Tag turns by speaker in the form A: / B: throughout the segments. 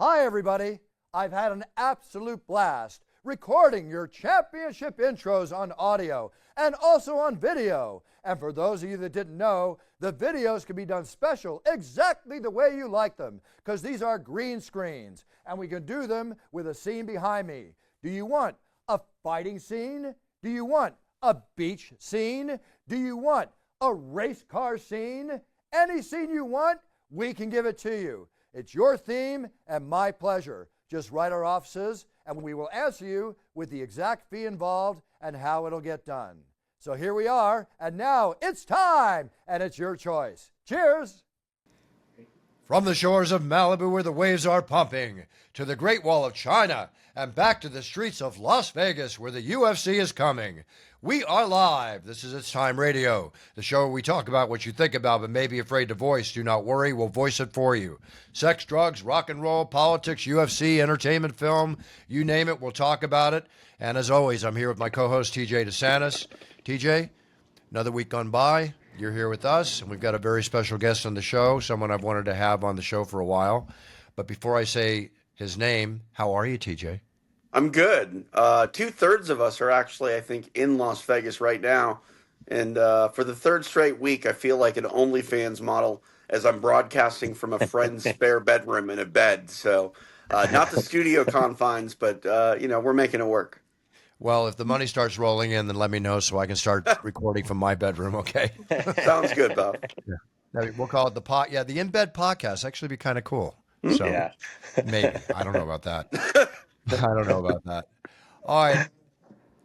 A: Hi, everybody. I've had an absolute blast recording your championship intros on audio and also on video. And for those of you that didn't know, the videos can be done special exactly the way you like them, because these are green screens and we can do them with a scene behind me. Do you want a fighting scene? Do you want a beach scene? Do you want a race car scene? Any scene you want, we can give it to you. It's your theme and my pleasure. Just write our offices and we will answer you with the exact fee involved and how it'll get done. So here we are, and now it's time, and it's your choice. Cheers! From the shores of Malibu where the waves are pumping, to the Great Wall of China, and back to the streets of Las Vegas where the UFC is coming. We are live. This is It's Time Radio, the show where we talk about what you think about but may be afraid to voice. Do not worry, we'll voice it for you. Sex, drugs, rock and roll, politics, UFC, entertainment, film, you name it, we'll talk about it. And as always, I'm here with my co-host, TJ Santis. TJ, another week gone by. You're here with us, and we've got a very special guest on the show, someone I've wanted to have on the show for a while. But before I say his name, how are you, TJ?
B: I'm good. 2/3 of us are actually, I think, in Las Vegas right now. And for the third straight week, I feel like an OnlyFans model as I'm broadcasting from a friend's spare bedroom in a bed. So not the studio confines, but, we're making it work.
A: Well, if the money starts rolling in, then let me know so I can start recording from my bedroom, okay?
B: Sounds good, Bob.
A: Yeah. We'll call it the in-bed podcast. Actually be kind of cool. So
C: Yeah.
A: maybe. I don't know about that. All right.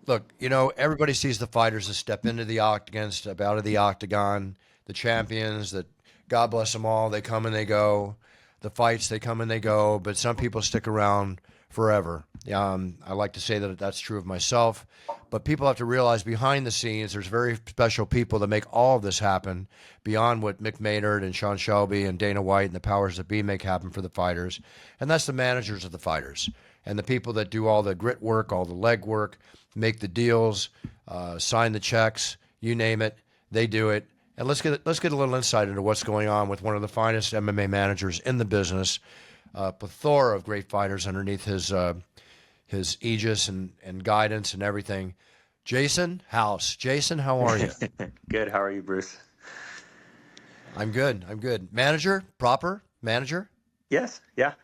A: Look, everybody sees the fighters that step into the octagon, step out of the octagon, the champions that, God bless them all, they come and they go. The fights, they come and they go, but some people stick around forever. I like to say that that's true of myself, but people have to realize behind the scenes, there's very special people that make all of this happen beyond what Mick Maynard and Sean Shelby and Dana White and the powers that be make happen for the fighters. And that's the managers of the fighters and the people that do all the grit work, all the leg work, make the deals, sign the checks, you name it, they do it. And let's get a little insight into what's going on with one of the finest MMA managers in the business, a plethora of great fighters underneath his aegis and guidance and everything. Jason House. Jason, how are you?
C: Good. How are you, Bruce?
A: I'm good. Manager, proper manager?
C: Yes. Yeah.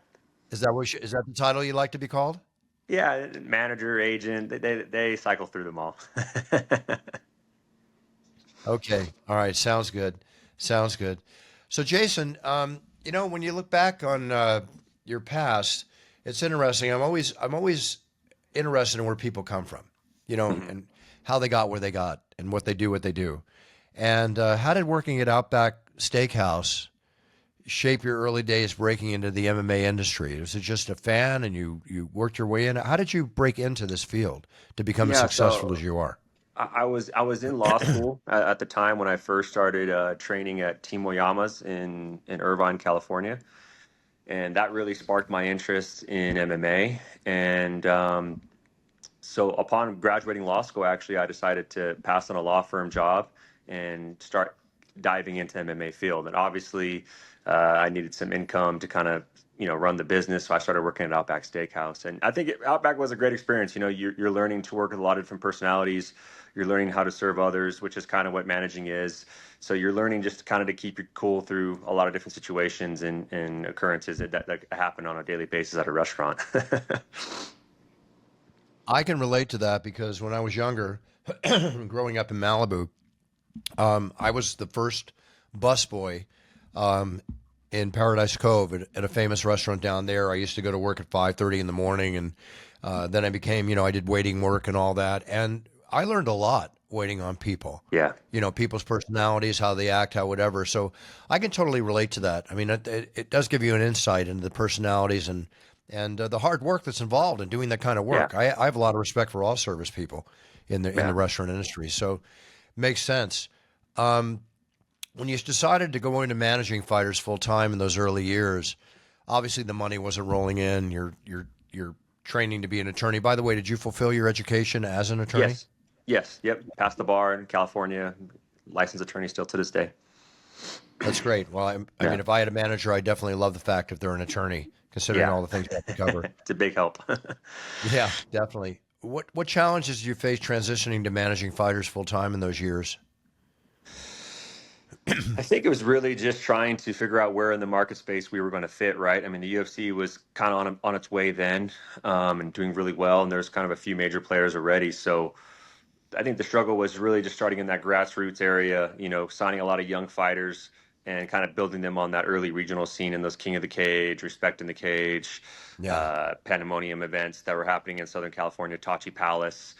A: Is that the title you like to be called?
C: Yeah. Manager, agent. They cycle through them all.
A: Okay. All right. Sounds good. So, Jason, when you look back on your past, it's interesting. I'm always interested in where people come from, and how they got where they got and what they do. And how did working at Outback Steakhouse shape your early days breaking into the MMA industry? Was it just a fan and you worked your way in? How did you break into this field to become as successful as you are?
C: I was in law school at the time when I first started training at Team Oyama's in Irvine, California. And that really sparked my interest in MMA. And so upon graduating law school, actually, I decided to pass on a law firm job and start diving into MMA field. And obviously, I needed some income to kind of, run the business. So I started working at Outback Steakhouse. And I think Outback was a great experience. You're learning to work with a lot of different personalities. You're learning how to serve others, which is kind of what managing is. So you're learning just kind of to keep you cool through a lot of different situations and occurrences that happen on a daily basis at a restaurant.
A: I can relate to that because when I was younger, growing up in Malibu, I was the first busboy in Paradise Cove at a famous restaurant down there. I used to go to work at 5:30 in the morning, and then I became, I did waiting work and all that. And I learned a lot waiting on people.
C: Yeah.
A: People's personalities, how they act, how whatever. So I can totally relate to that. I mean, it does give you an insight into the personalities and the hard work that's involved in doing that kind of work.
C: Yeah.
A: I have a lot of respect for all service people in the restaurant industry. So makes sense. When you decided to go into managing fighters full time in those early years, obviously the money wasn't rolling in. You're training to be an attorney. By the way, did you fulfill your education as an attorney?
C: Yes. Yep. Passed the bar in California. Licensed attorney still to this day.
A: That's great. Well, I mean, if I had a manager, I definitely love the fact if they're an attorney, considering
C: Yeah.
A: all the things you have to cover.
C: It's a big help.
A: Yeah, definitely. What challenges did you face transitioning to managing fighters full time in those years?
C: I think it was really just trying to figure out where in the market space we were going to fit, right? I mean, the UFC was kind of on its way then, and doing really well, and there's kind of a few major players already. So I think the struggle was really just starting in that grassroots area, signing a lot of young fighters and kind of building them on that early regional scene in those King of the Cage, Respect in the Cage,
A: Yeah.
C: Pandemonium events that were happening in Southern California, Tachi Palace.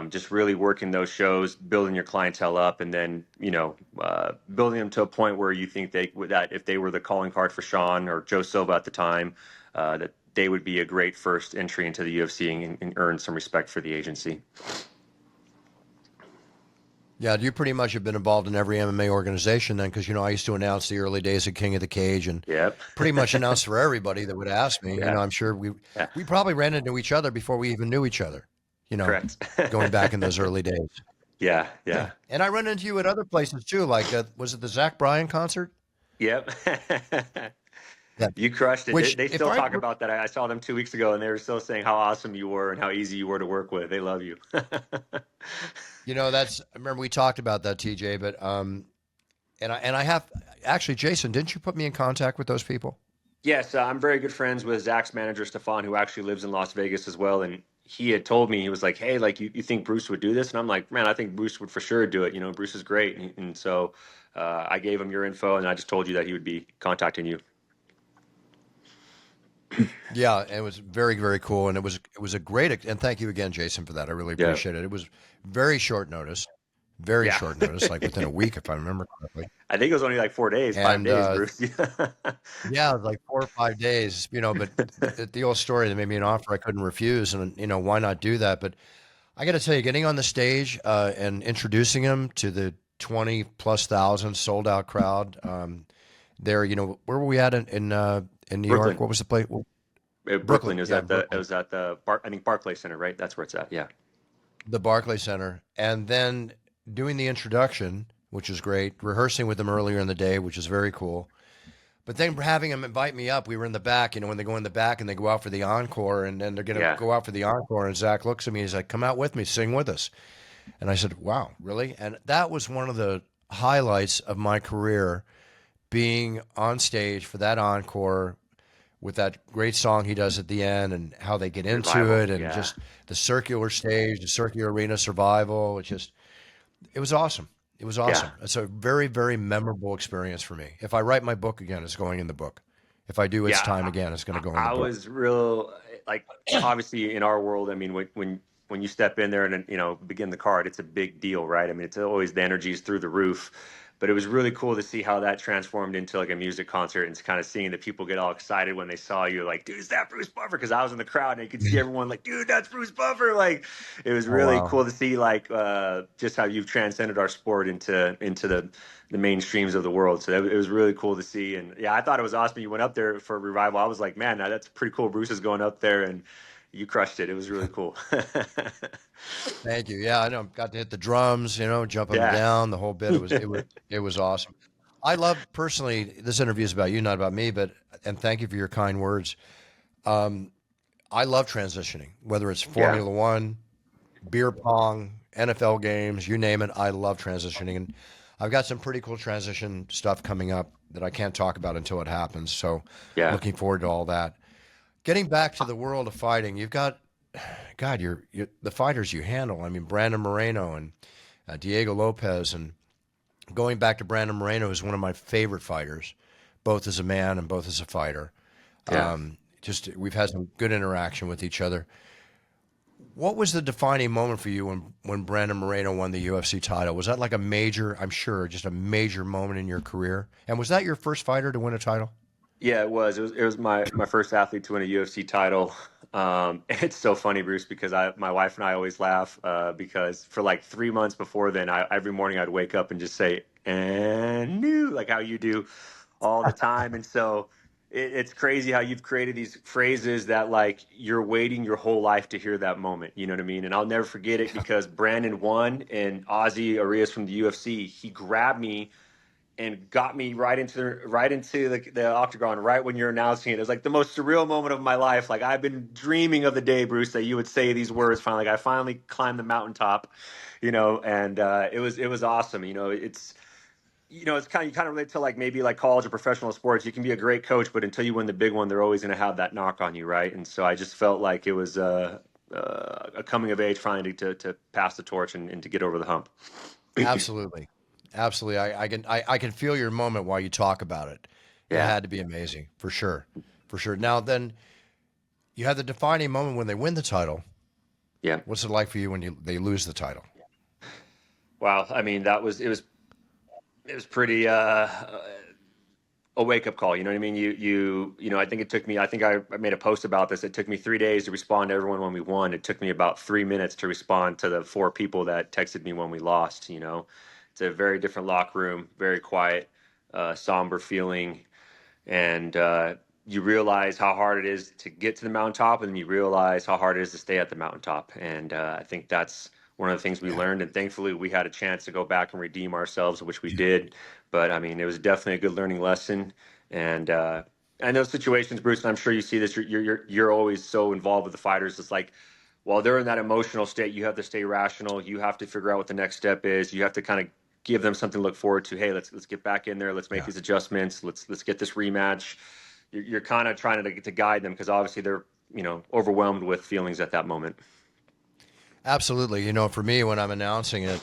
C: Just really working those shows, building your clientele up, and then building them to a point where you think that if they were the calling card for Sean or Joe Silva at the time, that they would be a great first entry into the UFC and earn some respect for the agency.
A: Yeah, you pretty much have been involved in every MMA organization then, because I used to announce the early days of King of the Cage, and
C: Yep.
A: pretty much announced for everybody that would ask me.
C: Yeah.
A: I'm sure
C: Yeah.
A: we probably ran into each other before we even knew each other.
C: Correct.
A: Going back in those early days.
C: Yeah. Yeah.
A: And I run into you at other places too. Like, was it the Zach Bryan concert?
C: Yep.
A: Yeah.
C: You crushed it.
A: Which,
C: They
A: if
C: still
A: I
C: talk about that. I saw them 2 weeks ago, and they were still saying how awesome you were and how easy you were to work with. They love you.
A: I remember we talked about that, TJ. But and I have actually, Jason, didn't you put me in contact with those people?
C: Yes, I'm very good friends with Zach's manager, Stefan, who actually lives in Las Vegas as well. And he had told me, he was like, hey, like, you think Bruce would do this? And I'm like, man, I think Bruce would for sure do it. Bruce is great. And so I gave him your info, and I just told you that he would be contacting you.
A: Yeah, it was very, very cool, and it was a great. And thank you again, Jason, for that. I really
C: Yeah.
A: appreciate it. It was very short notice,
C: Yeah.
A: short notice, like within a week, if I remember correctly.
C: I think it was only like 4 days, 5
A: And
C: days, Bruce.
A: yeah, it was like 4 or 5 days, but the old story that made me an offer I couldn't refuse, and why not do that? But I got to tell you, getting on the stage and introducing him to the 20 plus thousand sold out crowd there, where were we at in New
C: Brooklyn.
A: York? What was the place?
C: Brooklyn.
A: Yeah,
C: It was at the I think Barclays Center, right? That's where it's at. Yeah.
A: The Barclays Center, and then doing the introduction, which is great, rehearsing with them earlier in the day, which is very cool. But then having them invite me up, we were in the back, when they go in the back and they go out for the encore, and then they're going to go out for the encore, and Zach looks at me, he's like, come out with me, sing with us. And I said, wow, really? And that was one of the highlights of my career, being on stage for that encore with that great song he does at the end, and how they get into
C: Revival,
A: it, and just the circular stage, the circular arena survival. It was awesome. It was awesome.
C: Yeah.
A: It's a very, very memorable experience for me. If I write my book again, it's going in the book. If I do It's Time again, it's going to go in the book.
C: I was real, like, obviously in our world, I mean, when you step in there and, begin the card, it's a big deal, right? I mean, it's always, the energy is through the roof. But it was really cool to see how that transformed into like a music concert, and kind of seeing the people get all excited when they saw you, like, dude, is that Bruce Buffer? Because I was in the crowd and you could see everyone like, dude, that's Bruce Buffer. Like, it was really cool to see, like, just how you've transcended our sport into the mainstreams of the world. So it was really cool to see. And yeah, I thought it was awesome. You went up there for Revival. I was like, man, that's pretty cool. Bruce is going up there, and you crushed it. It was really cool.
A: Thank you. Yeah, I know. Got to hit the drums, jumping down, the whole bit. It was awesome. I love, personally, this interview is about you, not about me, and thank you for your kind words. I love transitioning, whether it's Formula One, beer pong, NFL games, you name it. I love transitioning. And I've got some pretty cool transition stuff coming up that I can't talk about until it happens. So looking forward to all that. Getting back to the world of fighting, you've got, God, you're the fighters you handle. I mean, Brandon Moreno and Diego Lopez, and going back to Brandon Moreno, is one of my favorite fighters, both as a man and both as a fighter.
C: Yeah.
A: We've had some good interaction with each other. What was the defining moment for you when Brandon Moreno won the UFC title? Was that like a major, I'm sure, just a major moment in your career? And was that your first fighter to win a title?
C: Yeah, it was. It was my first athlete to win a UFC title. It's so funny, Bruce, because my wife and I always laugh because for like 3 months before then, every morning I'd wake up and just say, and new, like how you do all the time. And so it's crazy how you've created these phrases that, like, you're waiting your whole life to hear that moment. You know what I mean? And I'll never forget it because Brandon won, and Ozzy Arias from the UFC, he grabbed me and got me right into the octagon right when you're announcing it. It was like the most surreal moment of my life. Like I've been dreaming of the day, Bruce, that you would say these words finally. Like I finally climbed the mountaintop, and it was awesome. It's kind of, you kind of relate to like maybe like college or professional sports. You can be a great coach, but until you win the big one, they're always going to have that knock on you, right? And so I just felt like it was a coming of age finally to pass the torch and to get over the hump.
A: Absolutely. Absolutely. I can feel your moment while you talk about it. It
C: Yeah,
A: had to be amazing, for sure. For sure. Now then, you had the defining moment when they win the title.
C: yeah.
A: What's it like for you when they lose the title?
C: Wow. I mean, it was pretty a wake up call. You know what I mean? I think it took me. I think I made a post about this. It took me 3 days to respond to everyone when we won. It took me about 3 minutes to respond to the four people that texted me when we lost. It's a very different locker room, very quiet, somber feeling, and you realize how hard it is to get to the mountaintop, and then you realize how hard it is to stay at the mountaintop. And I think that's one of the things we
A: Yeah.
C: learned. And thankfully, we had a chance to go back and redeem ourselves, which we did. But I mean, it was definitely a good learning lesson. And I know situations, Bruce, and I'm sure you see this. You're always so involved with the fighters. It's like while they're in that emotional state, you have to stay rational. You have to figure out what the next step is. You have to kind of give them something to look forward to. Hey, let's get back in there. Let's make
A: Yeah.
C: these adjustments. Let's get this rematch. You're kind of trying to guide them because obviously they're overwhelmed with feelings at that moment.
A: Absolutely. For me, when I'm announcing it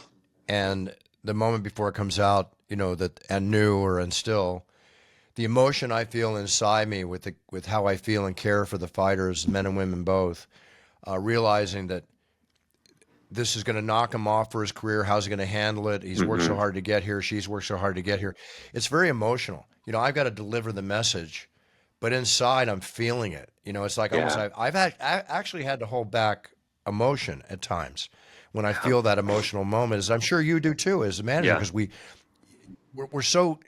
A: and the moment before it comes out, that and new or and still, the emotion I feel inside me with how I feel and care for the fighters, men and women both, realizing that this is going to knock him off for his career. How's he going to handle it? He's worked so
C: Hmm.
A: hard to get here. She's worked so hard to get here. It's very emotional. I've got to deliver the message, but inside I'm feeling it. It's like almost
C: Yeah.
A: I actually had to hold back emotion at times when I feel that emotional moment, as I'm sure you do too, as a manager,
C: Yeah.
A: because we're so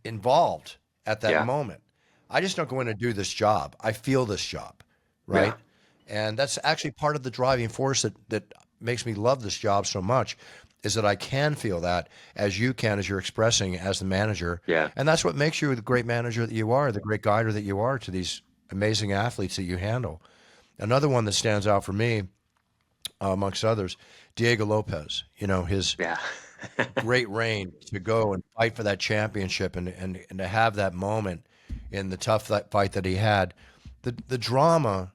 A: involved at that
C: Yeah.
A: moment. I just don't go in and do this job. I feel this job,
C: Yeah.
A: right? And that's actually part of the driving force that makes me love this job so much is that I can feel that as you can, as you're expressing as the manager.
C: Yeah.
A: And that's what makes you the great manager that you are, the great guider that you are to these amazing athletes that you handle. Another one that stands out for me, amongst others, Diego Lopez, his
C: Yeah.
A: great reign to go and fight for that championship and to have that moment in the tough fight that he had. The drama,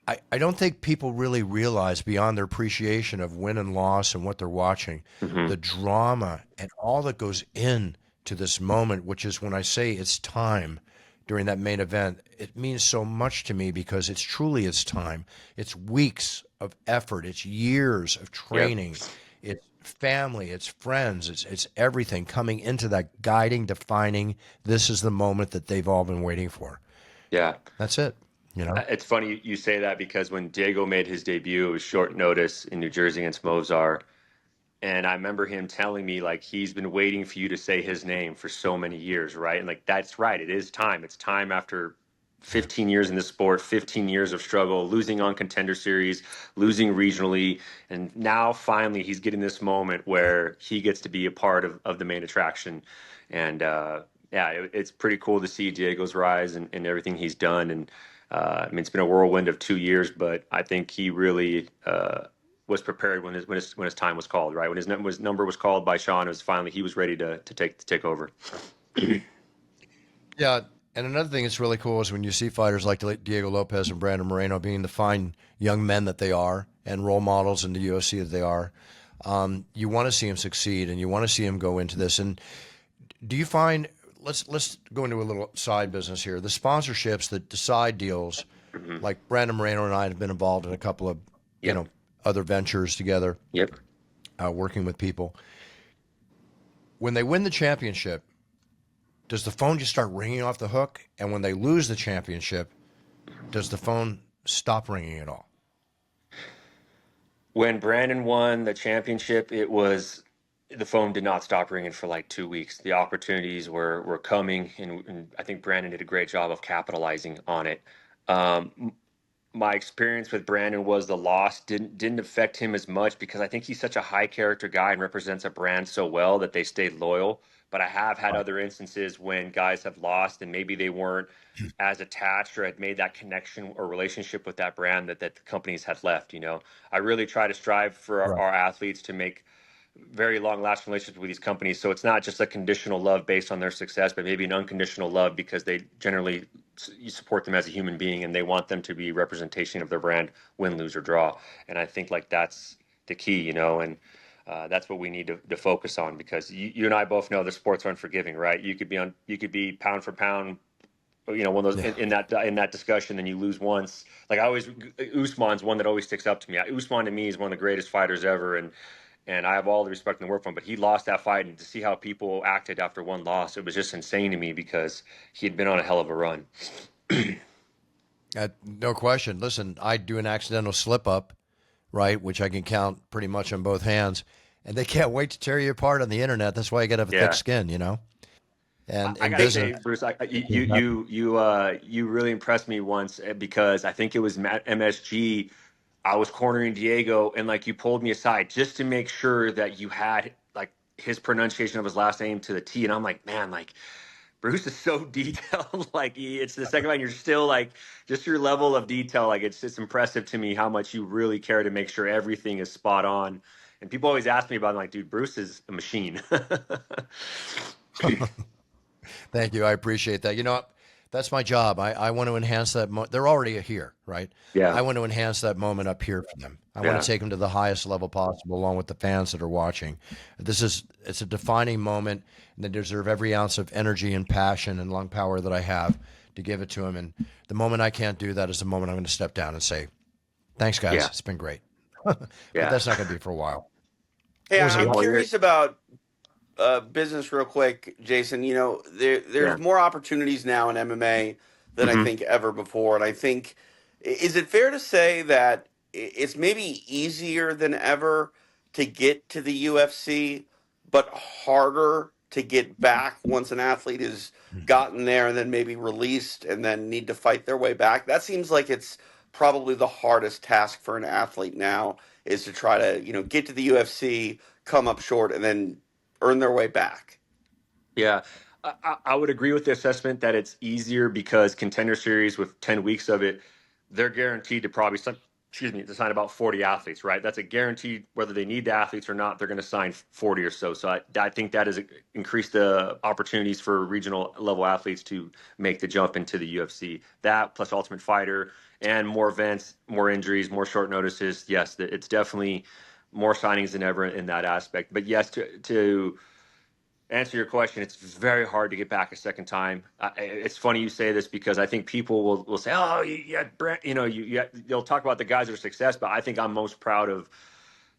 A: I don't think people really realize beyond their appreciation of win and loss and what they're watching,
C: Hmm.
A: the drama and all that goes in to this moment, which is when I say it's time during that main event, it means so much to me because it's truly its time. It's weeks of effort, it's years of
C: Yep.
A: training, it's family, it's friends, it's everything coming into that guiding, defining, this is the moment that they've all been waiting for.
C: Yeah.
A: That's it.
C: It's funny you say that because when Diego made his debut, it was short notice in New Jersey against Mozart. And I remember him telling me like he's been waiting for you to say his name for so many years, right? And like that's right, it is time. It's time after 15 years in the sport, 15 years of struggle, losing on Contender Series, losing regionally, and now finally he's getting this moment where he gets to be a part of the main attraction. And yeah, it's pretty cool to see Diego's rise and everything he's done. And I mean, it's been a whirlwind of 2 years, but I think he really was prepared when his time was called, right? When his number was called by Sean, it was finally he was ready to take over.
A: Yeah, and another thing that's really cool is when you see fighters like Diego Lopez and Brandon Moreno being the fine young men that they are and role models in the UFC that they are, you want to see them succeed and you want to see them go into this. And do you find let's go into a little side business here. The sponsorships, the side deals,
C: Hmm.
A: like Brandon Moreno and I have been involved in a couple of you
C: Yep.
A: know other ventures together,
C: Yep.
A: working with people. When they win the championship, does the phone just start ringing off the hook? And when they lose the championship, does the phone stop ringing at all?
C: When Brandon won the championship, the phone did not stop ringing for like 2 weeks. The opportunities were coming, and I think Brandon did a great job of capitalizing on it. Um, my experience with Brandon was the loss didn't affect him as much because I think he's such a high character guy and represents a brand so well that they stayed loyal. But I have had other instances when guys have lost and maybe they weren't as attached or had made that connection or relationship with that brand that the companies had left. I really try to strive for
A: Right.
C: our athletes to make very long lasting relationships with these companies. So it's not just a conditional love based on their success, but maybe an unconditional love because they generally you support them as a human being and they want them to be representation of their brand, win, lose, or draw. And I think like that's the key, and that's what we need to focus on because you and I both know the sports are unforgiving, right? You could be pound for pound, one of those
A: Yeah.
C: in that discussion, and you lose once. Like Usman's one that always sticks up to me. Usman to me is one of the greatest fighters ever, and I have all the respect in the world for him, but he lost that fight, and to see how people acted after one loss, it was just insane to me because he had been on a hell of a run.
A: No question. Listen, I do an accidental slip up, right, which I can count pretty much on both hands, and they can't wait to tear you apart on the internet. That's why you got to have a thick skin, And
C: I
A: in
C: gotta say,
A: business,
C: Bruce, you really impressed me once because I think it was MSG. I was cornering Diego, and like you pulled me aside just to make sure that you had like his pronunciation of his last name to the T, and I'm like, man, like Bruce is so detailed. Like it's the second line, you're still like just your level of detail. Like it's just impressive to me how much you really care to make sure everything is spot on. And people always ask me about it. I'm like, dude, Bruce is a machine.
A: thank you. I appreciate that. That's my job. I want to enhance that. They're already here, right?
C: Yeah.
A: I want to enhance that moment up here for them. I want
C: Yeah.
A: to take them to the highest level possible, along with the fans that are watching. It's a defining moment, and they deserve every ounce of energy and passion and lung power that I have to give it to them. And the moment I can't do that is the moment I'm going to step down and say, "Thanks, guys.
C: Yeah.
A: It's been great." But
C: Yeah.
A: that's not going to be for a while.
B: Hey,
A: It was
B: I'm
C: Well,
B: curious about business real quick, Jason. There's
C: yeah.
B: more opportunities now in MMA than I
C: Hmm.
B: think ever before, and I think is it fair to say that it's maybe easier than ever to get to the UFC, but harder to get back once an athlete has gotten there and then maybe released and then need to fight their way back? That seems like it's probably the hardest task for an athlete now is to try to get to the UFC, come up short, and then earn their way back.
C: Yeah. I would agree with the assessment that it's easier because Contender Series with 10 weeks of it, they're guaranteed to probably to sign about 40 athletes, right? That's a guaranteed whether they need the athletes or not, they're going to sign 40 or so. So I think that has increased the opportunities for regional level athletes to make the jump into the UFC. That plus Ultimate Fighter and more events, more injuries, more short notices. Yes, it's definitely more signings than ever in that aspect. But yes, to answer your question, it's very hard to get back a second time. It's funny you say this because I think people will say, "Oh, you had Brent," they'll talk about the guys that are success, but I think I'm most proud of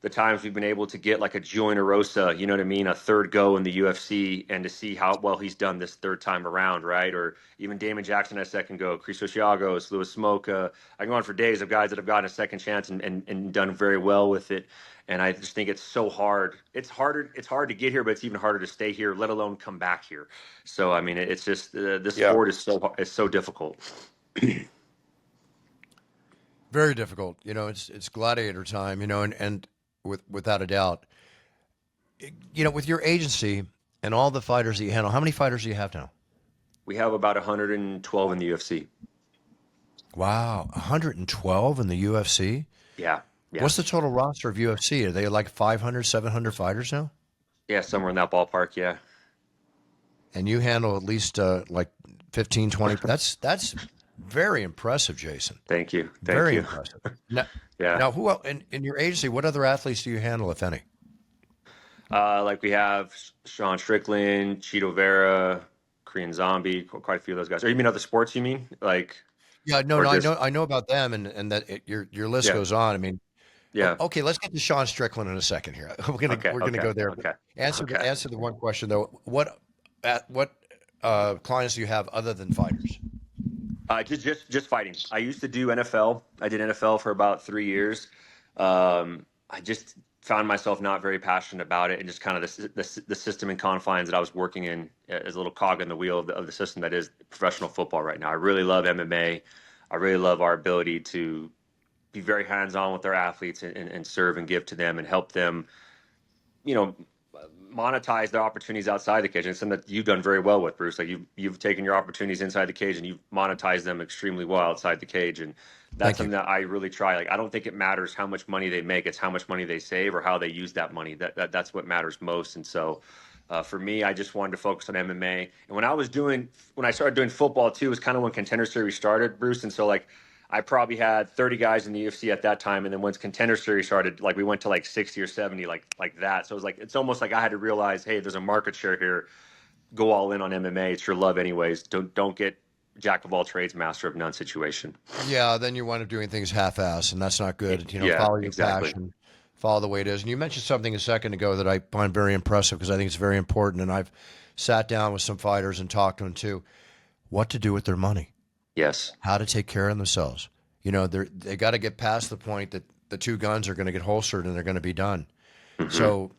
C: the times we've been able to get like a Joey Rosa, you know what I mean, a third go in the UFC, and to see how well he's done this third time around, right? Or even Damon Jackson a second go, Christos Giagos, Louis Smoka. I can go on for days of guys that have gotten a second chance and done very well with it. And I just think it's so hard. It's harder. It's hard to get here, but it's even harder to stay here, let alone come back here. So I mean, it's just this
B: Yeah.
C: sport is so difficult.
A: Very difficult. It's gladiator time. And without a doubt, with your agency and all the fighters that you handle, how many fighters do you have now?
C: We have about 112 in the UFC.
A: Wow, 112 in the UFC?
C: Yeah, yeah,
A: What's the total roster of UFC? Are they like 500, 700 fighters now?
C: yeah, somewhere in that ballpark. Yeah.
A: And you handle at least like 15, 20. That's very impressive, Jason.
C: Thank you. Thank
A: Very
C: you.
A: impressive. Now,
C: Yeah.
A: now who else, in your agency, what other athletes do you handle, if any?
C: Like we have Sean Strickland, Cheeto Vera, Korean Zombie, quite a few of those guys. Or you mean other sports? You mean like,
A: Yeah, no,
C: or
A: no,
C: just
A: I know about them, and that your list
C: yeah,
A: goes on. I mean,
C: yeah.
A: okay, let's get to Sean Strickland in a second here.
C: Okay,
A: We're gonna
C: okay,
A: go there. But
C: okay, okay.
A: answer the one question though. What clients do you have other than fighters?
C: Just fighting. I used to do NFL. I did NFL for about 3 years. I just found myself not very passionate about it, and just kind of the system and confines that I was working in as a little cog in the wheel of the system that is professional football right now. I really love MMA. I really love our ability to be very hands-on with our athletes and serve and give to them and help them, you know, monetize their opportunities outside the cage. And it's something that you've done very well with, Bruce. Like you've taken your opportunities inside the cage and you've monetized them extremely well outside the cage. And that's
A: Thank you.
C: something that I really try. Like I don't think it matters how much money they make; it's how much money they save or how they use that money. That's what matters most. And so. For me, I just wanted to focus on MMA. And when I started doing football too, was kind of when Contender Series started, Bruce. And so like, I probably had 30 guys in the UFC at that time, and then once Contender Series started, like we went to like 60 or 70, like that. So it was like it's almost like I had to realize, hey, there's a market share here. Go all in on MMA. It's your love, anyways. Don't get jack of all trades, master of none situation.
A: Yeah, then you wind up doing things half-ass, and that's not good.
C: Yeah,
A: Follow your
C: exactly.
A: passion, follow the way it is. And you mentioned something a second ago that I find very impressive because I think it's very important. And I've sat down with some fighters and talked to them too. What to do with their money,
C: Yes.
A: how to take care of themselves. They got to get past the point that the two guns are going to get holstered and they're going to be done.
C: Mm-hmm.
A: So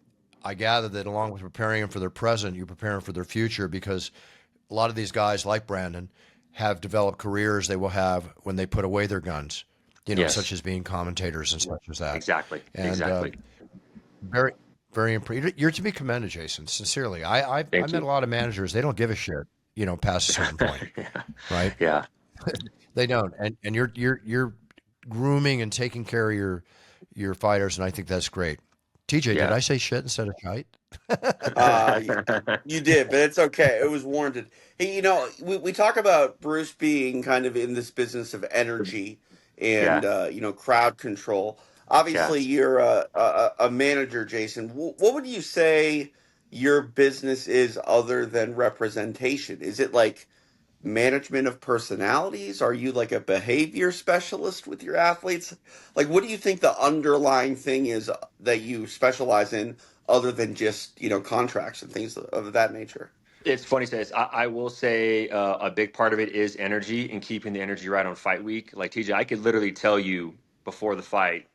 A: I gather that along with preparing them for their present, you prepare them for their future because a lot of these guys like Brandon have developed careers they will have when they put away their guns,
C: Yes.
A: such as being commentators and such as that.
C: Exactly.
A: And
C: Exactly.
A: very, very impressive. You're to be commended, Jason. Sincerely, I met a lot of managers. They don't give a shit, past a certain point,
C: Yeah.
A: right?
C: Yeah.
A: They don't. And you're grooming and taking care of your fighters, and I think that's great. TJ, did
C: Yeah.
A: I say shit instead of shite?
B: You did, but it's okay. It was warranted. Hey, we talk about Bruce being kind of in this business of energy and
C: Yeah.
B: crowd control. Obviously,
C: Yeah.
B: you're a manager, Jason. What would you say your business is other than representation? Is it like management of personalities? Are you like a behavior specialist with your athletes? Like, what do you think the underlying thing is that you specialize in other than just, contracts and things of that nature?
C: It's funny to say this. I will say a big part of it is energy and keeping the energy right on fight week. Like TJ, I could literally tell you before the fight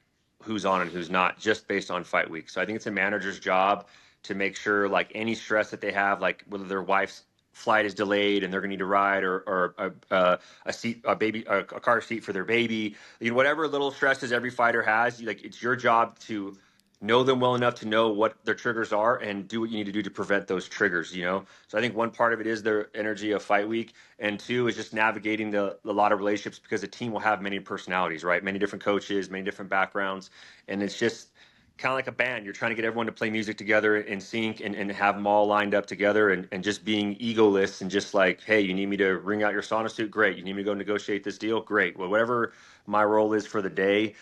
C: who's on and who's not just based on fight week. So I think it's a manager's job to make sure like any stress that they have, like whether their wife's flight is delayed and they're going to need a ride or a seat, a car seat for their baby, whatever little stresses every fighter has, like it's your job to know them well enough to know what their triggers are and do what you need to do to prevent those triggers. So I think one part of it is their energy of fight week, and two is just navigating a lot of relationships because a team will have many personalities, right? Many different coaches, many different backgrounds, and it's just kind of like a band. You're trying to get everyone to play music together in sync and have them all lined up together and just being egoless and just like, hey, you need me to ring out your sauna suit? Great. You need me to go negotiate this deal? Great. Well, whatever my role is for the day,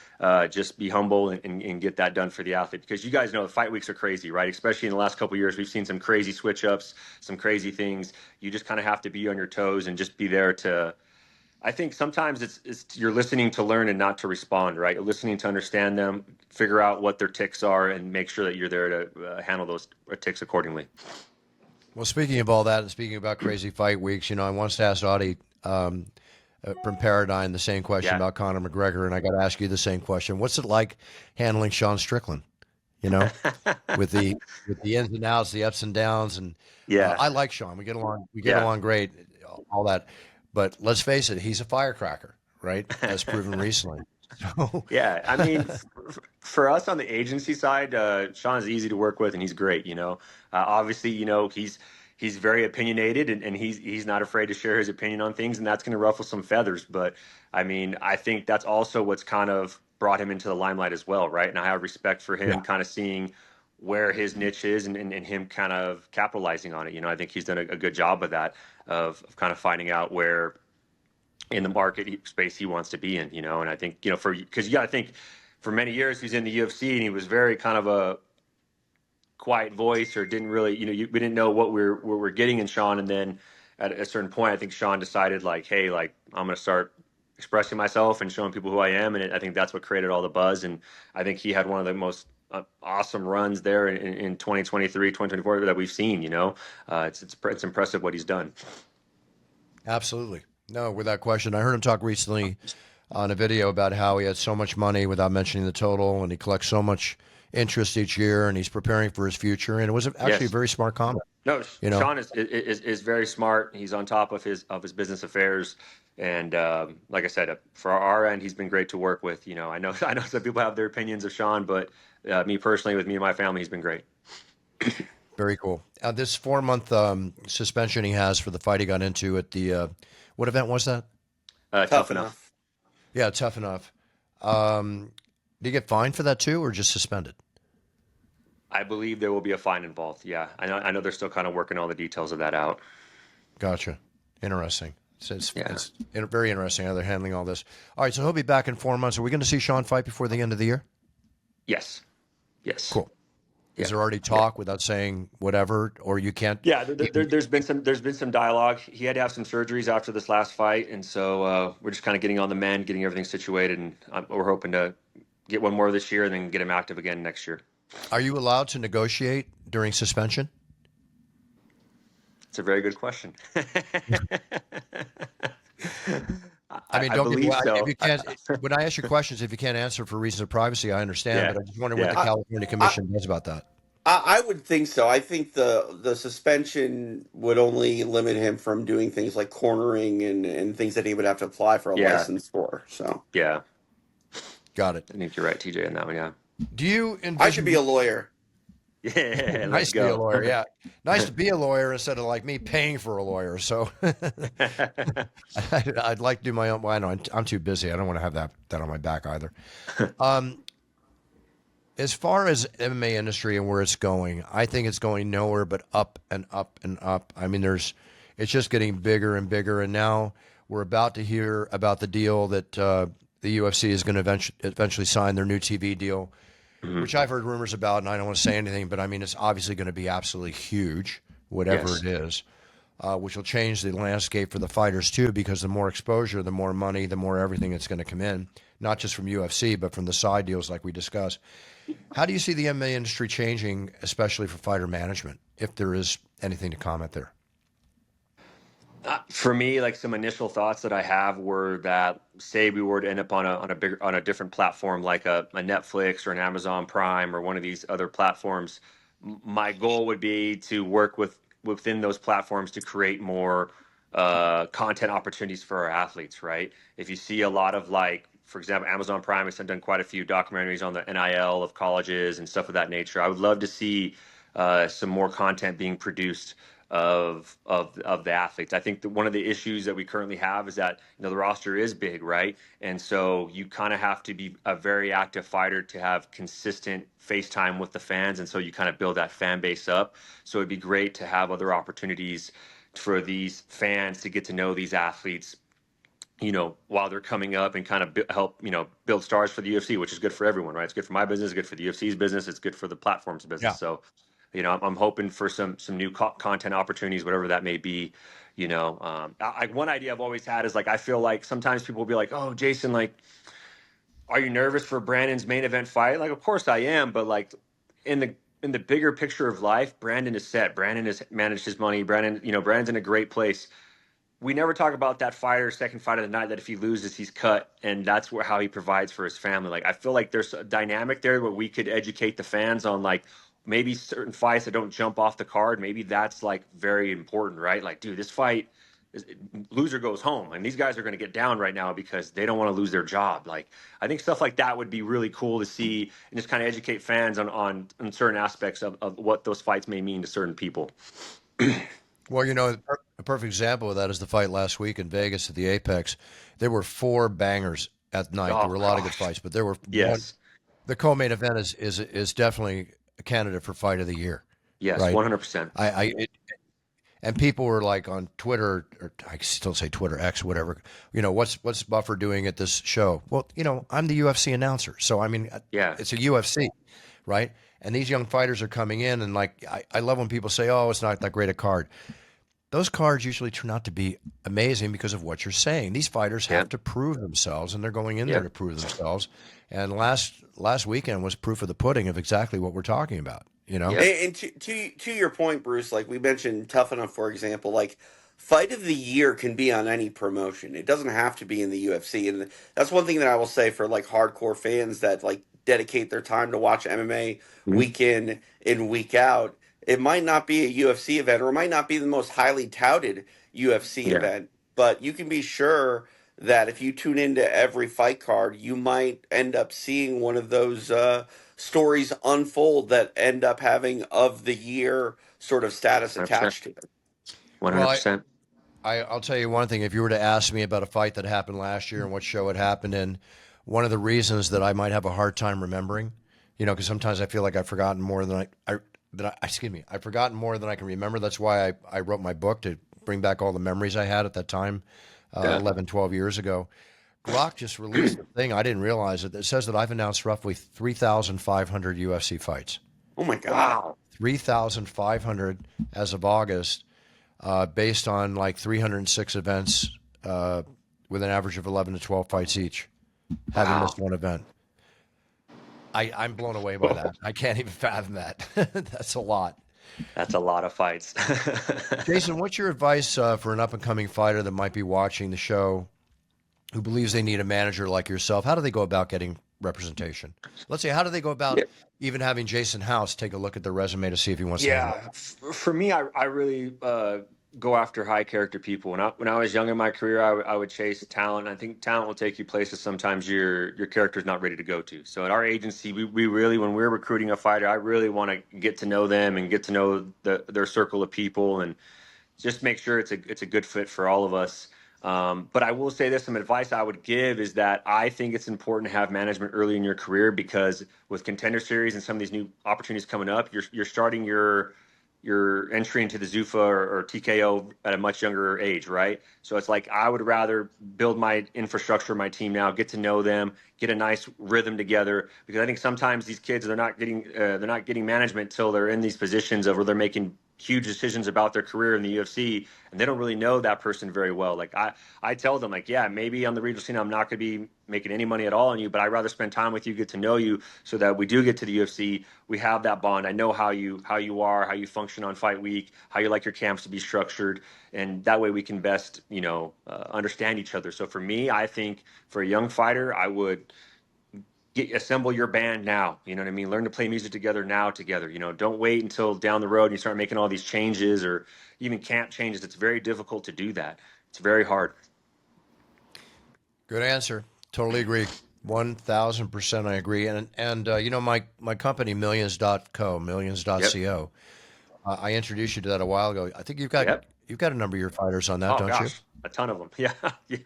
C: just be humble and get that done for the athlete, because you guys know the fight weeks are crazy, right? Especially in the last couple of years, we've seen some crazy switch ups, some crazy things. You just kind of have to be on your toes and just be there to, I think sometimes it's you're listening to learn and not to respond, right? You're listening to understand them, figure out what their ticks are, and make sure that you're there to handle those ticks accordingly.
A: Well, speaking of all that and speaking about crazy fight weeks, I once asked Audie from Paradigm the same question about Conor McGregor, and I got to ask you the same question. What's it like handling Sean Strickland? With the ins and outs, the ups and downs, and I like Sean. We get along. We get along great. All that, but let's face it, he's a firecracker, right? As proven recently. So.
C: Yeah, I mean, for us on the agency side, Sean is easy to work with, and he's great. Obviously, he's very opinionated, and he's not afraid to share his opinion on things, and that's going to ruffle some feathers. But I mean, I think that's also what's kind of brought him into the limelight as well, right? And I have respect for him, kind of seeing where his niche is and him kind of capitalizing on it. I think he's done a good job of that, of kind of finding out where in the market space he wants to be in, and I think, because you got to think for many years he's in the UFC and he was very kind of a quiet voice, or didn't really, we didn't know what we're getting in Sean. And then at a certain point, I think Sean decided like, hey, like I'm going to start expressing myself and showing people who I am. And I think that's what created all the buzz. And I think he had one of the most awesome runs there in 2023, 2024 that we've seen, it's impressive what he's done.
A: Absolutely. No, without question. I heard him talk recently on a video about how he had so much money without mentioning the total, and he collects so much interest each year, and he's preparing for his future. And it was actually a
C: Yes.
A: very smart comment.
C: No,
A: You know,
C: Sean is very smart. He's on top of his business affairs, and like I said, for our end, he's been great to work with. I know I know some people have their opinions of Sean, but me personally, with me and my family, he's been great.
A: very cool. This 4-month suspension he has for the fight he got into at the what event was that?
C: Tough enough.
A: Yeah, Tough Enough. Did he get fined for that too, or just suspended?
C: I believe there will be a fine involved. Yeah, I know they're still kind of working all the details of that out.
A: Gotcha. Interesting.
C: Yeah.
A: It's very interesting how they're handling all this. All right, so he'll be back in 4 months. Are we going to see Sean fight before the end of the year?
C: Yes.
A: Cool.
C: Yeah.
A: Is there already talk without saying whatever, or you can't?
C: Yeah, there's been some dialogue. He had to have some surgeries after this last fight, and so we're just kind of getting on the mend, getting everything situated, and we're hoping to get one more this year and then get him active again next year.
A: Are you allowed to negotiate during suspension?
C: It's a very good question.
A: I mean,
C: I
A: don't get me
C: believe
A: wrong.
C: so.
A: If you can't, when I ask you questions, if you can't answer for reasons of privacy, I understand.
C: Yeah,
A: But I just wonder what
C: yeah.
A: the California Commission does about that.
B: I would think so. I think the suspension would only limit him from doing things like cornering and things that he would have to apply for a
C: Yeah.
B: license for. So
C: Yeah,
A: Got it.
C: I think you're right, TJ, on that one. Yeah.
A: Do you envision?
B: I should be a lawyer.
C: Yeah,
A: Nice
C: let's
A: to be a
C: go.
A: lawyer. Yeah, nice to be a lawyer instead of like me paying for a lawyer. So I'd like to do my own. Well, I know I'm too busy. I don't want to have that on my back either. As far as MMA industry and where it's going, I think it's going nowhere but up and up and up. I mean, it's just getting bigger and bigger. And now we're about to hear about the deal that the UFC is going to eventually sign their new TV deal, which I've heard rumors about, and I don't want to say anything, but I mean, it's obviously going to be absolutely huge, whatever
C: Yes.
A: it is, which will change the landscape for the fighters too, because the more exposure, the more money, the more everything that's going to come in, not just from UFC, but from the side deals like we discussed. How do you see the MMA industry changing, especially for fighter management, if there is anything to comment there?
C: For me, like some initial thoughts that I have were that, say we were to end up on a different platform like a Netflix or an Amazon Prime or one of these other platforms, my goal would be to work within those platforms to create more content opportunities for our athletes. Right? If you see a lot of, like, for example, Amazon Prime has done quite a few documentaries on the NIL of colleges and stuff of that nature. I would love to see some more content being produced of the athletes. I think that one of the issues that we currently have is that the roster is big, right? And so you kind of have to be a very active fighter to have consistent FaceTime with the fans, and so you kind of build that fan base up. So it'd be great to have other opportunities for these fans to get to know these athletes, while they're coming up, and kind of help, build stars for the UFC, which is good for everyone, right? It's good for my business, it's good for the UFC's business, it's good for the platform's business.
A: Yeah.
C: So, I'm hoping for some new content opportunities, whatever that may be. One idea I've always had is, like, I feel like sometimes people will be like, "Oh, Jason, like, are you nervous for Brandon's main event fight?" Like, of course I am, but like in the bigger picture of life, Brandon is set. Brandon has managed his money. Brandon's in a great place. We never talk about that fighter, second fight of the night, that if he loses, he's cut, and that's how he provides for his family. Like, I feel like there's a dynamic there where we could educate the fans on, like, maybe certain fights that don't jump off the card. Maybe that's, like, very important, right? Like, dude, this fight, loser goes home, and these guys are going to get down right now because they don't want to lose their job. Like, I think stuff like that would be really cool to see, and just kind of educate fans on certain aspects of what those fights may mean to certain people.
A: Well, a perfect example of that is the fight last week in Vegas at the Apex. There were 4 bangers at night. There were a lot of good fights, but there were
C: Yes.
A: the co-main event is definitely a candidate for fight of the year.
C: Yes,
A: Right.
C: 100%.
A: And people were like on Twitter, or I still say Twitter, X, whatever. What's Buffer doing at this show? Well, I'm the UFC announcer, so I mean,
C: Yeah.
A: it's a UFC, right? And these young fighters are coming in, and like I love when people say, "Oh, it's not that great a card." Those cards usually turn out to be amazing because of what you're saying. These fighters have to prove themselves, and they're going in there to prove themselves. And last weekend was proof of the pudding of exactly what we're talking about.
C: Yeah.
B: And to your point, Bruce, like we mentioned, Tough Enough, for example, like fight of the year can be on any promotion. It doesn't have to be in the UFC, and that's one thing that I will say for like hardcore fans, that like dedicate their time to watch MMA
C: Mhm.
B: week in and week out. It might not be a UFC event, or it might not be the most highly touted UFC
C: Yeah,
B: event, but you can be sure that if you tune into every fight card, you might end up seeing one of those stories unfold that end up having of the year sort of status
C: 100%.
B: attached to it.
A: Well,
C: 100%.
A: I'll tell you one thing. If you were to ask me about a fight that happened last year and what show it happened in, one of the reasons that I might have a hard time remembering, because sometimes I feel like I've forgotten more than excuse me, I've forgotten more than I can remember. That's why I wrote my book, to bring back all the memories I had at that time,
C: Yeah.
A: 11, 12 years ago. Glock just released a thing. I didn't realize it. It says that I've announced roughly 3,500 UFC fights.
B: Oh my God.
C: Wow.
A: 3,500 as of August, based on like 306 events, with an average of 11 to 12 fights each, having
C: Wow.
A: missed one event. I'm blown away by that. I can't even fathom that. That's a lot.
C: That's a lot of fights.
A: Jason, what's your advice for an up and coming fighter that might be watching the show, who believes they need a manager like yourself? How do they go about getting representation? Let's say, how do they go about
C: Yeah.
A: even having Jason House take a look at their resume to see if he wants to handle
C: Yeah, for me, I really go after high character people. When I was young in my career, I would chase talent. I think talent will take you places sometimes your character's not ready to go to. So at our agency, we really, when we're recruiting a fighter, I really want to get to know them and get to know their circle of people, and just make sure it's a good fit for all of us. But I will say this: some advice I would give is that I think it's important to have management early in your career, because with Contender Series and some of these new opportunities coming up, you're starting your entry into the Zuffa or TKO at a much younger age, right? So it's like I would rather build my infrastructure, my team now, get to know them, get a nice rhythm together, because I think sometimes these kids they're not getting management till they're in these positions of where they're making huge decisions about their career in the UFC, and they don't really know that person very well. Like I tell them, like, yeah, maybe on the regional scene I'm not going to be making any money at all on you, but I'd rather spend time with you, get to know you, so that we do get to the UFC, we have that bond. I know how you are, how you function on fight week, how you like your camps to be structured, and that way we can best understand each other. So for me, I think for a young fighter, I would assemble your band now. You know what I mean? Learn to play music together now together. Don't wait until down the road and you start making all these changes or even camp changes. It's very difficult to do that. It's very hard.
A: Good answer. Totally agree. 1,000% I agree. And my company,
C: Yep.
A: millions.co, I introduced you to that a while ago. I think
C: Yep.
A: you've got a number of your fighters on that,
C: Oh
A: don't you?
C: gosh, a ton of them. Yeah. Yeah.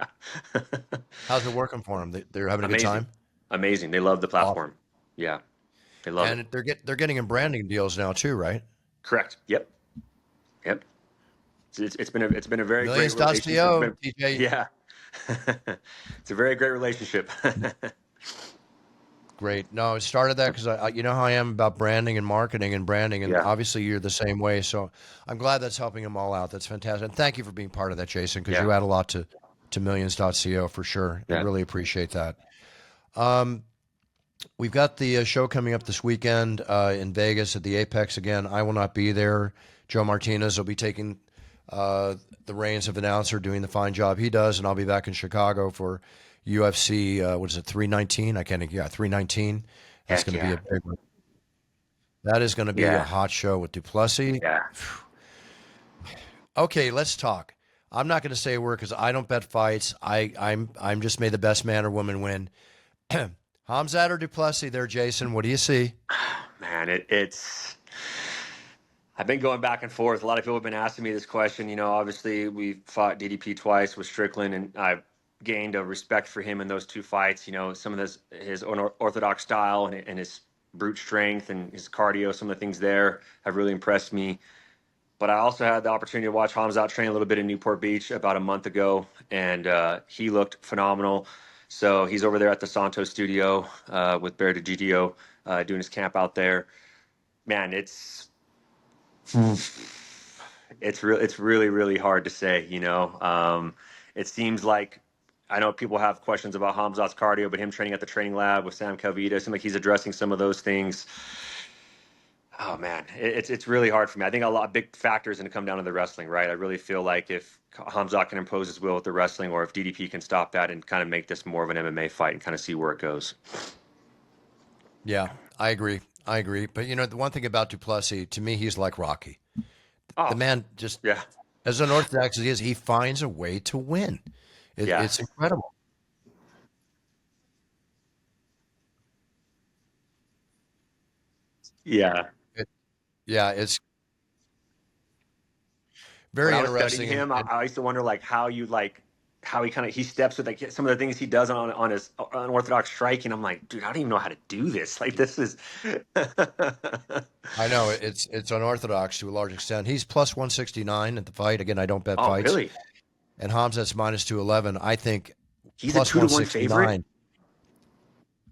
A: How's it working for them? They're having a good
C: Amazing.
A: time?
C: Amazing. They love the
A: Awesome.
C: platform. Yeah. They love it.
A: And they're getting in branding deals now too, right?
C: Correct. Yep. Yep. It's been a very great relationship.
A: Millions.co, TJ.
C: Yeah. It's a very great relationship.
A: Great. No, I started that because you know how I am about branding and marketing and branding, and
C: Yeah.
A: obviously you're the same way. So I'm glad that's helping them all out. That's fantastic. And thank you for being part of that, Jason, because
C: Yeah.
A: you add a lot to millions.co for sure. I
C: Yeah.
A: really appreciate that. Um, we've got the show coming up this weekend in Vegas at the Apex again. I will not be there. Joe Martinez will be taking the reins of announcer, doing the fine job he does, and I'll be back in Chicago for UFC. What is it, 319? I can't. Yeah, 319. That's
C: Heck
A: going to be
C: yeah.
A: a big one. That is going to be a
C: Yeah.
A: hot show with Duplessis.
C: Yeah.
A: Okay, let's talk. I'm not going to say a word because I don't bet fights. I'm just may the best man or woman win. Hamzat or Duplessis there, Jason? What do you see?
C: Man, it's. I've been going back and forth. A lot of people have been asking me this question. Obviously we fought DDP twice with Strickland, and I've gained a respect for him in those two fights. Some of his unorthodox style and his brute strength and his cardio. Some of the things there have really impressed me. But I also had the opportunity to watch Hamzat train a little bit in Newport Beach about a month ago, and he looked phenomenal. So he's over there at the Santos studio with Bear DiGidio doing his camp out there. Man, it's really really hard to say. It seems like I know people have questions about Hamzat's cardio, but him training at the training lab with Sam Cavita, it seems like he's addressing some of those things. Oh man, it's really hard for me. I think a lot big factors going to come down to the wrestling, right? I really feel like if Hamzat can impose his will with the wrestling, or if DDP can stop that and kind of make this more of an MMA fight and kind of see where it goes.
A: Yeah, I agree. I agree. But the one thing about Duplessis, to me, he's like Rocky. The
C: Oh,
A: man just,
C: yeah,
A: as unorthodox as he is, he finds a way to win.
C: yeah,
A: It's incredible.
C: yeah.
A: It, yeah, it's
C: When
A: very
C: I was studying
A: interesting.
C: him, I used to wonder how he kind of he steps with like some of the things he does on his unorthodox striking. I'm like, dude, I don't even know how to do this. Like this is.
A: I know it's unorthodox to a large extent. He's plus 169 at the fight. Again, I don't bet
C: Oh,
A: fights.
C: really?
A: And Hamzat's minus 211. I think
C: He's a
A: plus
C: 2-1 favorite?
A: 169.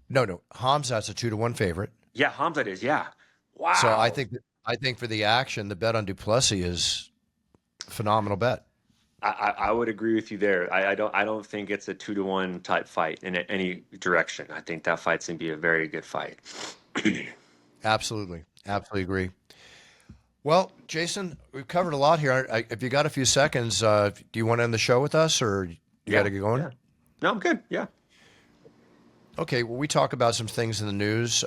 A: No. Hamzat's a 2-1 favorite.
C: Yeah, Hamzat is. Yeah.
A: So
C: Wow.
A: I think for the action, the bet on Duplessis is a phenomenal bet.
C: I would agree with you there. I don't think it's a 2-1 type fight in any direction. I think that fight's gonna be a very good fight.
A: Absolutely. Absolutely agree. Well, Jason, we've covered a lot here. If you got a few seconds, do you want to end the show with us or you got
C: Yeah,
A: to get going?
C: yeah. No, I'm good. Yeah.
A: Okay. Well, we talk about some things in the news.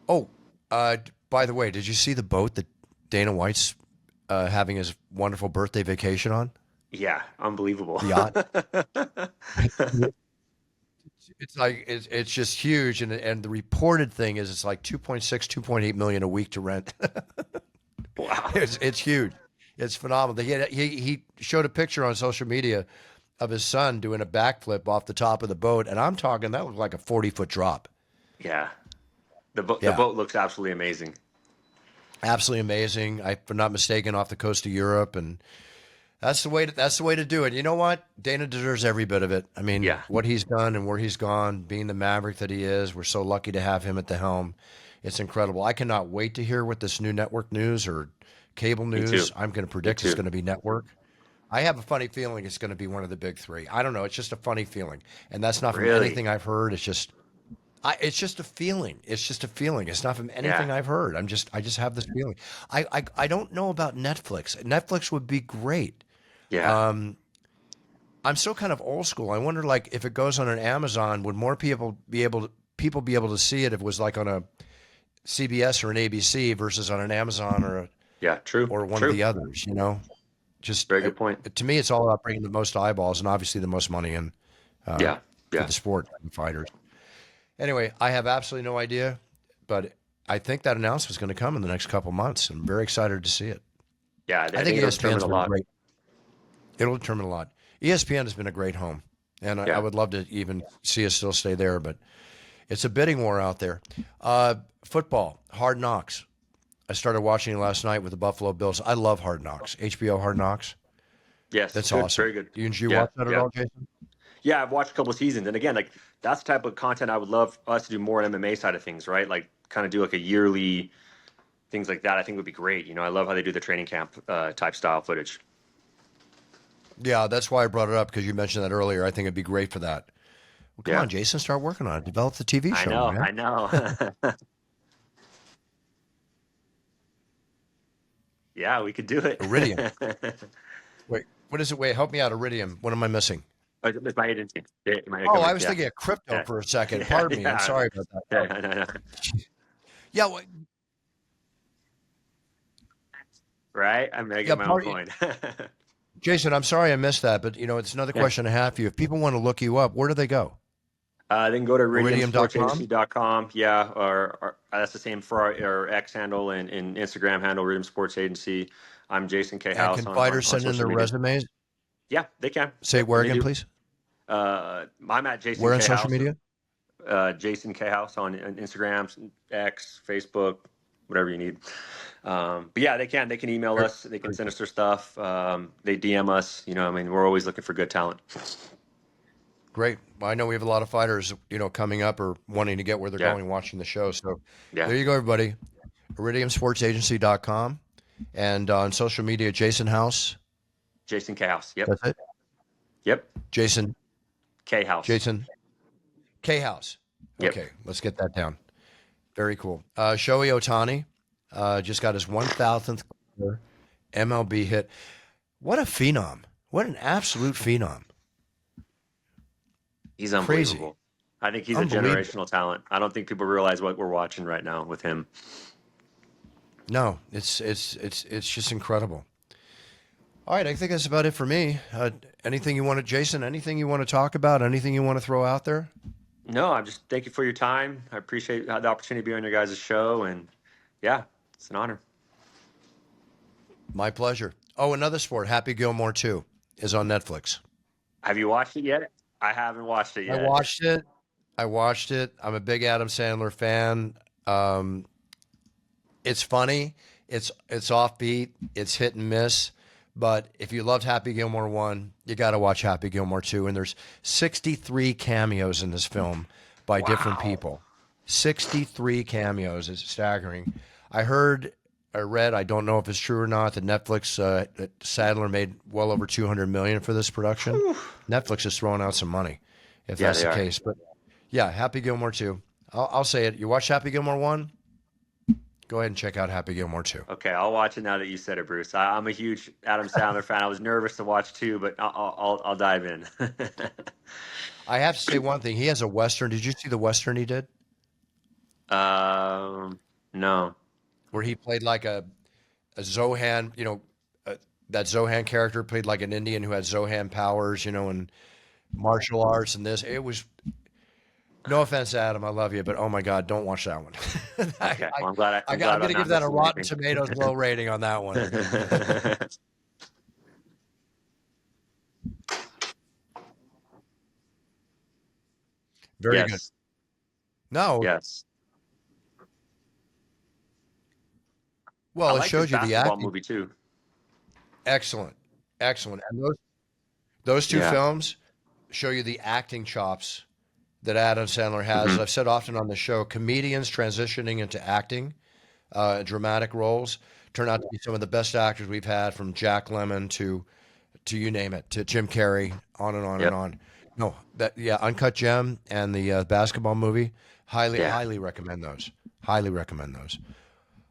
A: Oh, by the way, did you see the boat that Dana White's having his wonderful birthday vacation on?
C: Yeah, unbelievable.
A: The yacht. It's like it's just huge, and the reported thing is it's like 2.6, 2.8 million a week to rent.
C: Wow.
A: It's huge. It's phenomenal. He showed a picture on social media of his son doing a backflip off the top of the boat, and I'm talking that looked like a 40-foot drop.
C: Yeah. The
A: Yeah,
C: boat looks absolutely amazing.
A: absolutely amazing. If I'm not mistaken, off the coast of Europe, and that's the way to do it. You know what? Dana deserves every bit of it. I mean,
C: Yeah.
A: what he's done and where he's gone, being the maverick that he is, we're so lucky to have him at the helm. It's incredible. I cannot wait to hear what this new network news or cable
C: Me too.
A: news. I'm going to
C: Me
A: predict it's
C: too.
A: going to be network. I have a funny feeling it's going to be one of the big three. I don't know. It's just a funny feeling, and that's not from
C: Really?
A: anything I've heard. It's just a feeling. It's just a feeling. It's not from
C: Yeah.
A: anything I've heard. I just have this feeling. I don't know about Netflix. Netflix would be great.
C: Yeah.
A: Um, I'm still kind of old school. I wonder, like, if it goes on an Amazon, would more people be able to see it if it was like on a CBS or an ABC versus on an Amazon
C: Yeah. True.
A: or one of
C: True.
A: the others? Just
C: Very good point.
A: to me, it's all about bringing the most eyeballs and obviously the most money in
C: Yeah.
A: for
C: Yeah.
A: the sport and fighters. Anyway, I have absolutely no idea, but I think that announcement's going to come in the next couple months. I'm very excited to see it.
C: Yeah. I
A: I
C: think
A: think
C: it'll determine
A: ESPN's
C: a
A: been a
C: lot.
A: great. It'll determine a lot. ESPN has been a great home, and I
C: Yeah.
A: would love to even see us still stay there, but it's a bidding war out there. Football, Hard Knocks. I started watching it last night with the Buffalo Bills. I love Hard Knocks. HBO Hard Knocks.
C: Yes.
A: That's
C: Good.
A: awesome.
C: Very good.
A: Did you
C: Yeah.
A: watch that at
C: Yeah.
A: all, Jason?
C: Yeah. I've watched a couple of seasons, and again, like that's the type of content I would love us to do more on MMA side of things, right? Like kind of do like a yearly things like that. I think would be great. I love how they do the training camp type style footage.
A: Yeah, that's why I brought it up because you mentioned that earlier. I think it'd be great for that. Well, come
C: Yeah.
A: on, Jason, start working on it. Develop the TV
C: I
A: show, my
C: know.
A: man.
C: I know. Yeah, we could do it.
A: Iridium. Wait, what is it? Wait, help me out. Iridium. What am I missing?
C: It's my agency. Yeah, my
A: Oh, I
C: government.
A: was
C: Yeah.
A: thinking of crypto
C: Yeah.
A: for a second.
C: Yeah.
A: Pardon me. I'm
C: Yeah.
A: sorry about that.
C: Yeah.
A: No.
C: No.
A: Yeah,
C: Right? I'm
A: yeah,
C: making my own coin.
A: Jason, I'm sorry I missed that, but it's another
C: Yeah.
A: question I have for you. If people want to look you up, where do they go?
C: Then go to
A: Iridium.com?
C: iridiumsportsagency.com. Yeah, or that's the same for our X handle and Instagram handle, Iridium Sports Agency. I'm Jason K.
A: And
C: House
A: can
C: on
A: fighters send in
C: social
A: their
C: media.
A: resumes?
C: Yeah, they can.
A: Say
C: Yep,
A: where
C: they
A: again,
C: do.
A: please?
C: I'm at Jason
A: Where on
C: K.
A: social
C: House.
A: media?
C: Jason K. House on Instagram, X, Facebook, whatever you need. But yeah, they can email
A: Very-
C: us. They can send us their stuff. They DM us. We're always looking for good talent.
A: Great. Well, I know we have a lot of fighters, coming up or wanting to get where they're
C: Yeah.
A: going watching the show. So
C: Yeah.
A: there you go, everybody. IridiumSportsAgency.com. And on social media, Jason House.
C: Jason K. House. Yep.
A: That's it?
C: Yep.
A: Jason
C: K. House.
A: K House.
C: Yep.
A: Okay, let's get that down. Very cool. Shohei Ohtani just got his 1,000th MLB hit. What a phenom. What an absolute phenom.
C: He's
A: Crazy.
C: unbelievable. I think he's a
A: Unbelievable.
C: generational talent. I don't think people realize what we're watching right now with him.
A: No, it's just incredible. All right, I think that's about it for me. Anything you want to, Jason? Anything you want to talk about? Anything you want to throw out there?
C: No, I'm just thank you for your time. I appreciate the opportunity to be on your guys' show, and yeah, it's an honor.
A: My pleasure. Oh, another sport, Happy Gilmore 2, is on Netflix.
C: Have you watched it yet? I haven't watched it
A: I
C: yet.
A: watched it. I watched it. I'm a big Adam Sandler fan. Um, it's funny. It's offbeat. It's hit and miss. But if you loved Happy Gilmore 1, you got to watch Happy Gilmore 2. And there's 63 cameos in this film by different
C: Wow.
A: people. 63 cameos. It's staggering. I read, I don't know if it's true or not, that Netflix, that Sadler made well over $200 million for this production. Netflix is throwing out some money, if
C: Yeah,
A: that's
C: they
A: the
C: are.
A: case. But yeah, Happy Gilmore 2. I'll say it. You watch Happy Gilmore 1, go ahead and check out Happy Gilmore 2.
C: Okay, I'll watch it now that you said it, Bruce. I'm a huge Adam Sandler fan. I was nervous to watch too, but I'll dive in.
A: I have to say one thing. He has a Western. Did you see the Western he did?
C: No.
A: Where he played like a Zohan, that Zohan character played like an Indian who had Zohan powers, and martial arts and this. It was, no offense, Adam, I love you, but oh my God, don't watch that one.
C: Okay, well, I'm glad
A: I'm
C: I'm
A: going to
C: not
A: give that a
C: missing
A: Rotten Tomatoes low rating on that one.
C: anything.
A: Very good.
C: Yes.
A: No,
C: Yes. I
A: well, it
C: like his
A: shows you the
C: basketball
A: acting.
C: movie too.
A: Excellent, excellent. And those two
C: Yeah.
A: films show you the acting chops that Adam Sandler has.
C: Hmm.
A: As I've said often on the show, comedians transitioning into acting, dramatic roles, turn out to be some of the best actors we've had, from Jack Lemmon to you name it, to Jim Carrey, on and on and
C: Yep.
A: on. No, Uncut Gem and the basketball movie,
C: Yeah.
A: highly recommend those. Highly recommend those.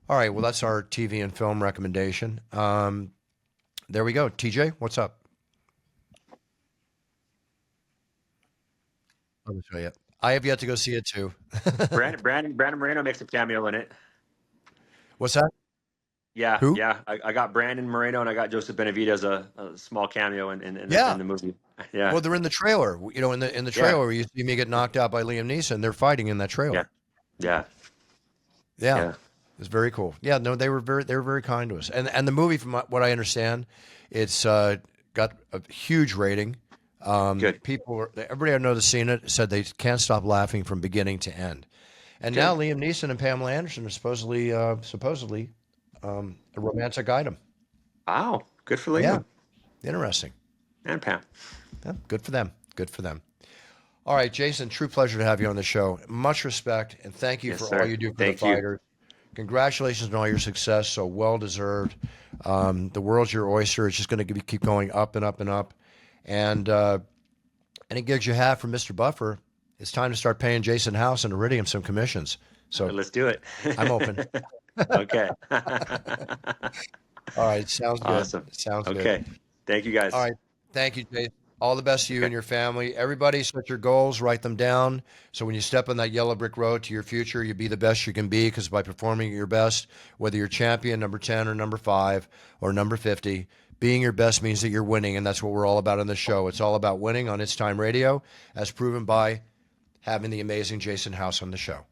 A: All right, well, that's our TV and film recommendation. There we go. TJ, what's up? I'll show you. I have yet to go see it too.
C: Brandon Moreno makes a cameo in it.
A: What's that?
C: Yeah,
A: Who?
C: yeah. I got Brandon Moreno and I got Joseph Benavidez a small cameo
A: Yeah.
C: in the movie. Yeah.
A: Well, they're in the trailer. In the
C: Yeah.
A: trailer where you see me get knocked out by Liam Neeson, they're fighting in that
C: Yeah.
A: trailer.
C: Yeah.
A: Yeah.
C: Yeah.
A: It's very cool. Yeah, no, they were very kind to us. And the movie, from what I understand, it's got a huge rating.
C: Good.
A: Everybody I know that's seen it said they can't stop laughing from beginning to end. And now
C: Good.
A: Liam Neeson and Pamela Anderson are supposedly a romantic item.
C: Wow. Good for
A: Yeah,
C: Liam
A: interesting.
C: and Pam.
A: Yeah, good for them. Good for them. All right, Jason, true pleasure to have you on the show. Much respect, and thank you
C: Yes,
A: for
C: sir.
A: all you do for
C: Thank
A: the
C: you.
A: fighters. Congratulations on all your success. So well deserved. The world's your oyster. It's just going to keep going up and up and up. And any gigs you have from Mr. Buffer, it's time to start paying Jason House and Iridium some commissions. So
C: Let's do it.
A: I'm open.
C: Okay.
A: All right, sounds good.
C: Awesome.
A: Sounds good.
C: Okay. Thank you guys.
A: All right. Thank you, Jason. All the best to you
C: Okay.
A: and your family. Everybody, set your goals, write them down. So when you step on that yellow brick road to your future, you be the best you can be, because by performing at your best, whether you're champion number 10 or number 5 or number 50, being your best means that you're winning. And that's what we're all about on this show. It's all about winning on It's Time Radio, as proven by having the amazing Jason House on the show.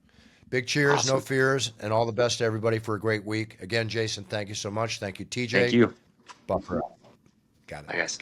A: Big cheers, no
C: Awesome.
A: fears, and all the best to everybody for a great week. Again, Jason, thank you so much. Thank you, TJ.
C: Thank you.
A: Buffer out. Got it.
C: Bye, guys.